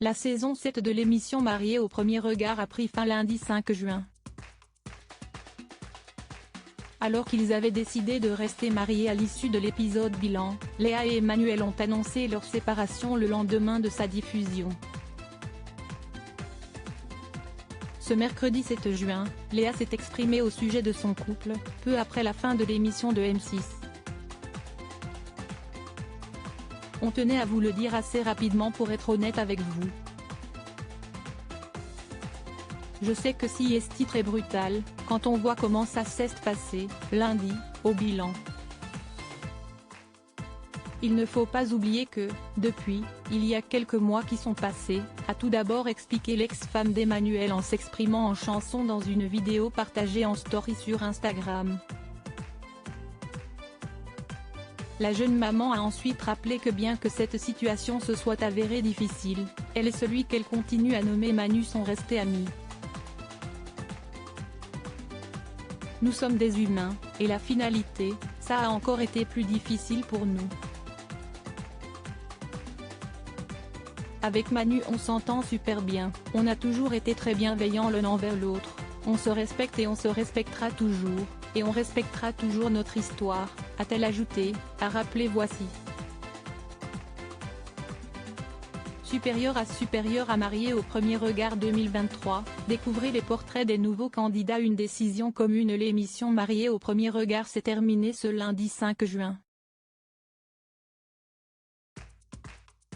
La saison 7 de l'émission Mariés au premier regard a pris fin lundi 5 juin. Alors qu'ils avaient décidé de rester mariés à l'issue de l'épisode bilan, Léa et Emmanuel ont annoncé leur séparation le lendemain de sa diffusion. Ce mercredi 7 juin, Léa s'est exprimée au sujet de son couple, peu après la fin de l'émission de M6. On tenait à vous le dire assez rapidement pour être honnête avec vous. Je sais que si ce titre est brutal, quand on voit comment ça s'est passé, lundi, au bilan. Il ne faut pas oublier que, depuis, il y a quelques mois qui sont passés, a tout d'abord expliqué l'ex-femme d'Emmanuel en s'exprimant en chanson dans une vidéo partagée en story sur Instagram. La jeune maman a ensuite rappelé que bien que cette situation se soit avérée difficile, elle et celui qu'elle continue à nommer Manu sont restés amis. Nous sommes des humains, et la finalité, ça a encore été plus difficile pour nous. Avec Manu on s'entend super bien, on a toujours été très bienveillants l'un envers l'autre, on se respecte et on se respectera toujours, et on respectera toujours notre histoire, a-t-elle ajouté, a rappelé Voici. Supérieur à Mariés au premier regard 2023, découvrez les portraits des nouveaux candidats. Une décision commune. L'émission Mariés au premier regard s'est terminée ce lundi 5 juin.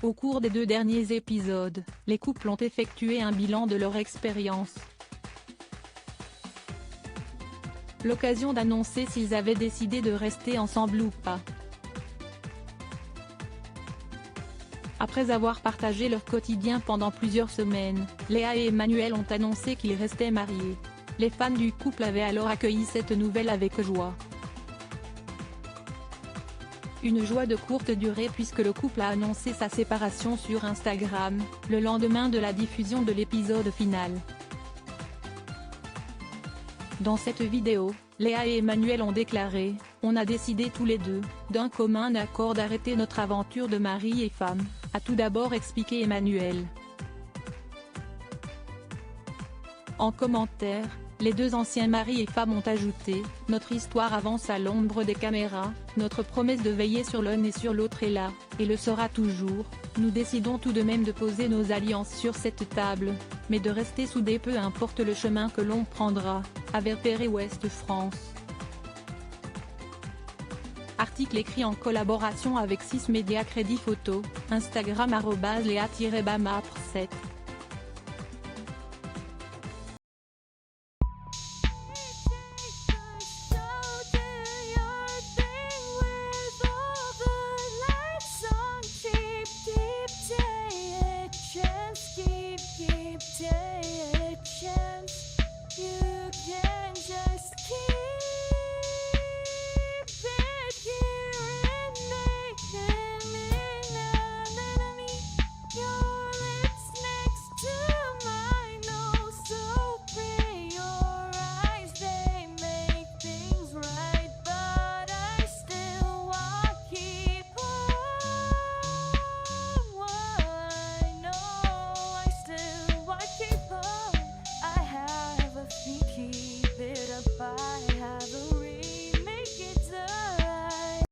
Au cours des 2 derniers épisodes, les couples ont effectué un bilan de leur expérience. L'occasion d'annoncer s'ils avaient décidé de rester ensemble ou pas. Après avoir partagé leur quotidien pendant plusieurs semaines, Léa et Emmanuel ont annoncé qu'ils restaient mariés. Les fans du couple avaient alors accueilli cette nouvelle avec joie. Une joie de courte durée puisque le couple a annoncé sa séparation sur Instagram, le lendemain de la diffusion de l'épisode final. Dans cette vidéo, Léa et Emmanuel ont déclaré « On a décidé tous les deux, d'un commun accord d'arrêter notre aventure de mari et femme », a tout d'abord expliqué Emmanuel. En commentaire, les 2 anciens maris et femmes ont ajouté « Notre histoire avance à l'ombre des caméras, notre promesse de veiller sur l'un et sur l'autre est là, et le sera toujours, nous décidons tout de même de poser nos alliances sur cette table, mais de rester soudés peu importe le chemin que l'on prendra », avertit Ouest France. Article écrit en collaboration avec 6 médias. Crédit photo, Instagram @Léa-Bamapr7.